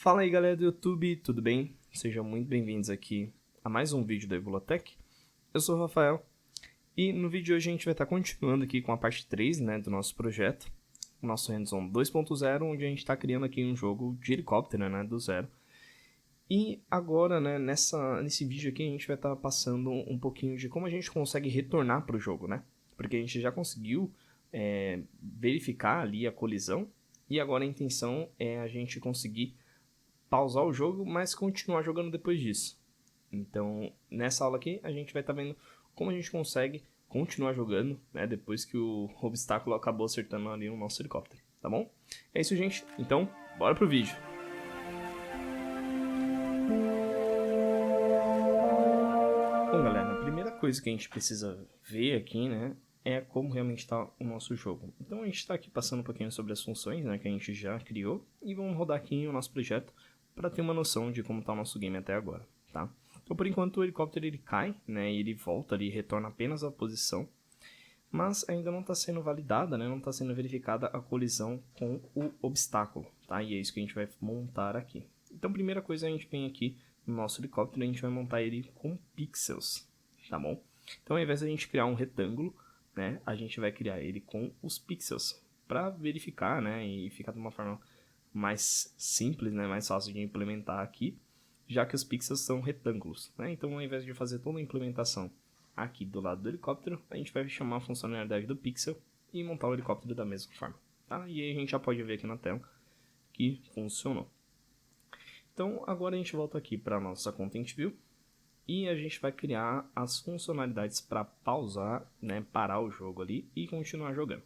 Fala aí galera do YouTube, tudo bem? Sejam muito bem-vindos aqui a mais um vídeo da Evolotech. Eu sou o Rafael e no vídeo de hoje a gente vai estar continuando aqui com a parte 3 do nosso projeto, o nosso Hands-on 2.0, onde a gente está criando aqui um jogo de helicóptero do zero. E agora, nesse vídeo aqui a gente vai estar passando um pouquinho de como a gente consegue retornar para o jogo, Porque a gente já conseguiu verificar ali a colisão e agora a intenção é a gente conseguir pausar o jogo, mas continuar jogando depois disso. Então, nessa aula aqui, a gente vai estar vendo como a gente consegue continuar jogando, depois que o obstáculo acabou acertando ali no nosso helicóptero, tá bom? É isso, gente. Então, bora pro vídeo. Bom, galera, a primeira coisa que a gente precisa ver aqui, é como realmente está o nosso jogo. Então, a gente está aqui passando um pouquinho sobre as funções, que a gente já criou, e vamos rodar aqui o nosso projeto para ter uma noção de como está o nosso game até agora, tá? Então, por enquanto, o helicóptero ele cai, e ele volta, ele retorna apenas à posição, mas ainda não está sendo validada, não está sendo verificada a colisão com o obstáculo, tá? E é isso que a gente vai montar aqui. Então, primeira coisa, a gente vem aqui no nosso helicóptero, a gente vai montar ele com pixels, tá bom? Então, ao invés de a gente criar um retângulo, a gente vai criar ele com os pixels, para verificar, e ficar de uma forma mais simples, mais fácil de implementar aqui, já que os pixels são retângulos, Então, ao invés de fazer toda a implementação aqui do lado do helicóptero, a gente vai chamar a funcionalidade do pixel e montar o helicóptero da mesma forma, tá? E aí a gente já pode ver aqui na tela que funcionou. Então, agora a gente volta aqui para a nossa Content View e a gente vai criar as funcionalidades para pausar, parar o jogo ali e continuar jogando,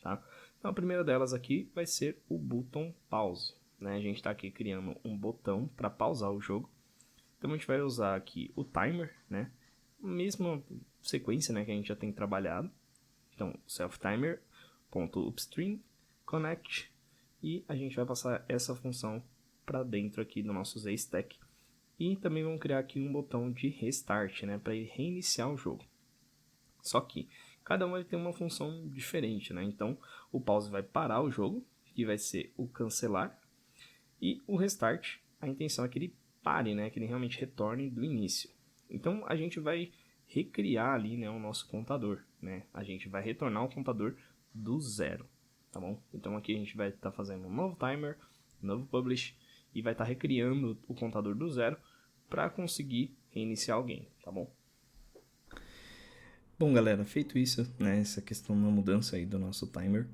tá? Então, a primeira delas aqui vai ser o botão pause, A gente está aqui criando um botão para pausar o jogo. Então, a gente vai usar aqui o timer, Mesma sequência, que a gente já tem trabalhado. Então, self-timer.upstream, connect, e a gente vai passar essa função para dentro aqui do nosso ZStack. E também vamos criar aqui um botão de restart, para ele reiniciar o jogo. Só que cada um vai ter uma função diferente, Então, o pause vai parar o jogo, que vai ser o cancelar. E o restart, a intenção é que ele pare, que ele realmente retorne do início. Então, a gente vai recriar ali, o nosso contador, A gente vai retornar o contador do zero, tá bom? Então, aqui a gente vai estar fazendo um novo timer, novo publish, e vai estar recriando o contador do zero para conseguir reiniciar o game, tá bom? Bom, galera, feito isso, essa questão da mudança aí do nosso timer,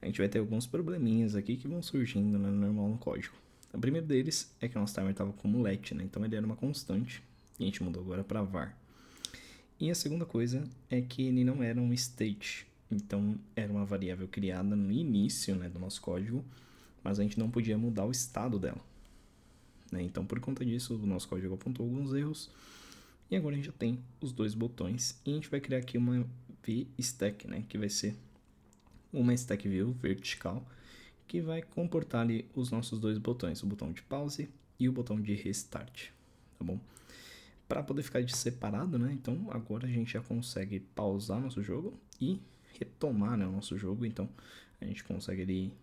a gente vai ter alguns probleminhas aqui que vão surgindo normal no código. O primeiro deles é que o nosso timer estava como let, Então ele era uma constante e a gente mudou agora para var. E a segunda coisa é que ele não era um state, então era uma variável criada no início do nosso código, mas a gente não podia mudar o estado dela. Então por conta disso o nosso código apontou alguns erros. E agora a gente já tem os dois botões e a gente vai criar aqui uma VStack, que vai ser uma stack view vertical que vai comportar ali os nossos dois botões, o botão de pause e o botão de restart, tá bom? Para poder ficar separado, Então agora a gente já consegue pausar nosso jogo e retomar, o nosso jogo. Então a gente consegue ali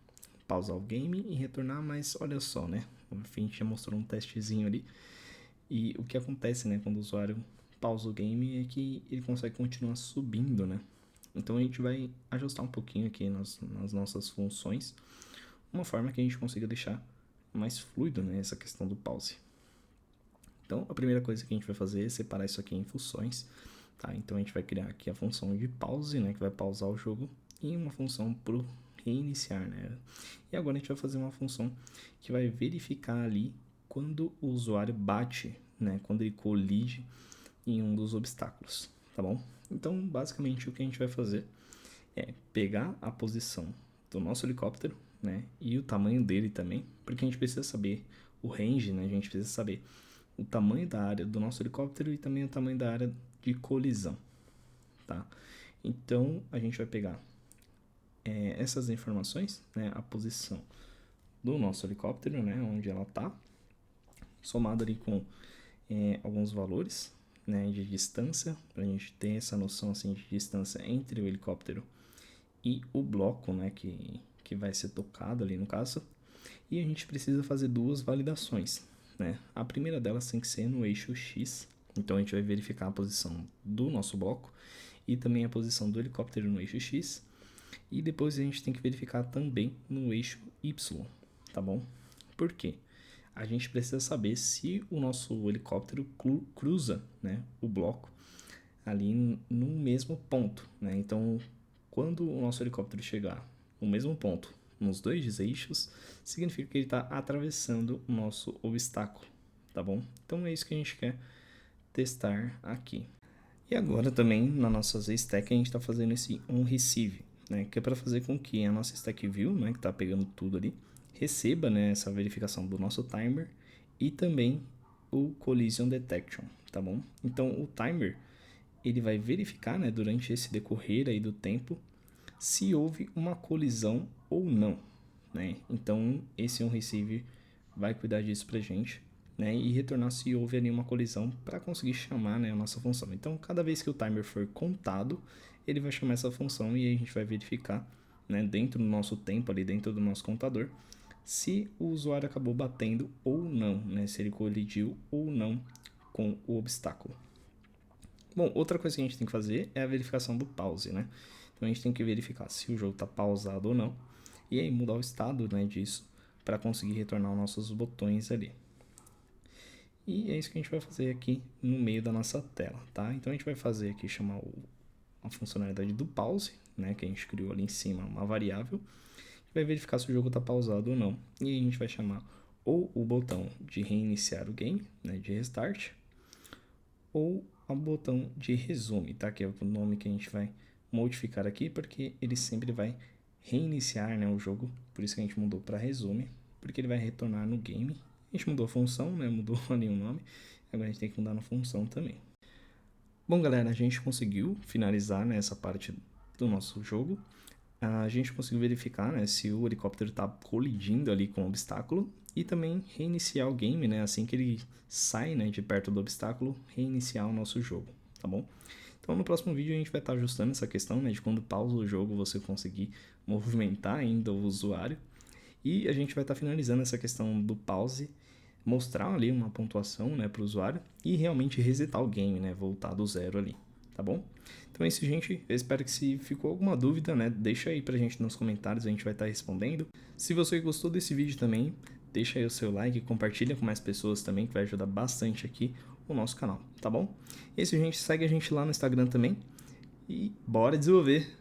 pausar o game e retornar, mas olha só, A gente já mostrou um testezinho ali. E o que acontece, quando o usuário pausa o game é que ele consegue continuar subindo, Então a gente vai ajustar um pouquinho aqui nas nossas funções, uma forma que a gente consiga deixar mais fluido, essa questão do pause. Então a primeira coisa que a gente vai fazer é separar isso aqui em funções, tá? Então a gente vai criar aqui a função de pause, que vai pausar o jogo, e uma função para reiniciar, E agora a gente vai fazer uma função que vai verificar ali quando o usuário bate, quando ele colide em um dos obstáculos, tá bom? Então, basicamente, o que a gente vai fazer é pegar a posição do nosso helicóptero, e o tamanho dele também, porque a gente precisa saber o range, A gente precisa saber o tamanho da área do nosso helicóptero e também o tamanho da área de colisão, tá? Então, a gente vai pegar essas informações, a posição do nosso helicóptero, onde ela está, somado ali com alguns valores, de distância, para a gente ter essa noção assim, de distância entre o helicóptero e o bloco, que vai ser tocado ali no caso. E a gente precisa fazer duas validações, né? A primeira delas tem que ser no eixo X, então a gente vai verificar a posição do nosso bloco e também a posição do helicóptero no eixo X. E depois a gente tem que verificar também no eixo Y, tá bom? Por quê? A gente precisa saber se o nosso helicóptero cruza, né, o bloco ali no mesmo ponto, né? Então, quando o nosso helicóptero chegar no mesmo ponto, nos dois eixos, significa que ele está atravessando o nosso obstáculo, tá bom? Então é isso que a gente quer testar aqui. E agora também na nossa stack a gente está fazendo esse onReceive, né? Que é para fazer com que a nossa stack view, né, que está pegando tudo ali, receba, né, essa verificação do nosso timer e também o collision detection, tá bom? Então o timer ele vai verificar, né, durante esse decorrer aí do tempo se houve uma colisão ou não, né? Então esse onReceive vai cuidar disso pra gente, né, e retornar se houve ali uma colisão para conseguir chamar, né, a nossa função. Então cada vez que o timer for contado, ele vai chamar essa função e a gente vai verificar, né, dentro do nosso tempo ali, dentro do nosso contador, se o usuário acabou batendo ou não, né, se ele colidiu ou não com o obstáculo. Bom, outra coisa que a gente tem que fazer é a verificação do pause, né? Então a gente tem que verificar se o jogo está pausado ou não e aí mudar o estado, né, disso para conseguir retornar os nossos botões ali. E é isso que a gente vai fazer aqui no meio da nossa tela, tá? Então a gente vai fazer aqui chamar a funcionalidade do pause, né, que a gente criou ali em cima, uma variável, vai verificar se o jogo está pausado ou não. E a gente vai chamar ou o botão de reiniciar o game, né, de restart, ou o botão de resume, tá? Que é o nome que a gente vai modificar aqui, porque ele sempre vai reiniciar, né, o jogo. Por isso que a gente mudou para resume, porque ele vai retornar no game. A gente mudou a função, né, mudou ali o nome. Agora a gente tem que mudar na função também. Bom, galera, a gente conseguiu finalizar, né, essa parte do nosso jogo. A gente conseguiu verificar, né, se o helicóptero está colidindo ali com o obstáculo e também reiniciar o game, né, assim que ele sai, né, de perto do obstáculo, reiniciar o nosso jogo, tá bom? Então no próximo vídeo a gente vai estar ajustando essa questão, né, de quando pausa o jogo você conseguir movimentar ainda o usuário e a gente vai estar finalizando essa questão do pause, mostrar ali uma pontuação, né, para o usuário e realmente resetar o game, né, voltar do zero ali, tá bom? Então é isso, gente. Eu espero que se ficou alguma dúvida, né, deixa aí pra gente nos comentários, a gente vai estar respondendo. Se você gostou desse vídeo também, deixa aí o seu like, compartilha com mais pessoas também, que vai ajudar bastante aqui o nosso canal, tá bom? É isso, gente. Segue a gente lá no Instagram também e bora desenvolver!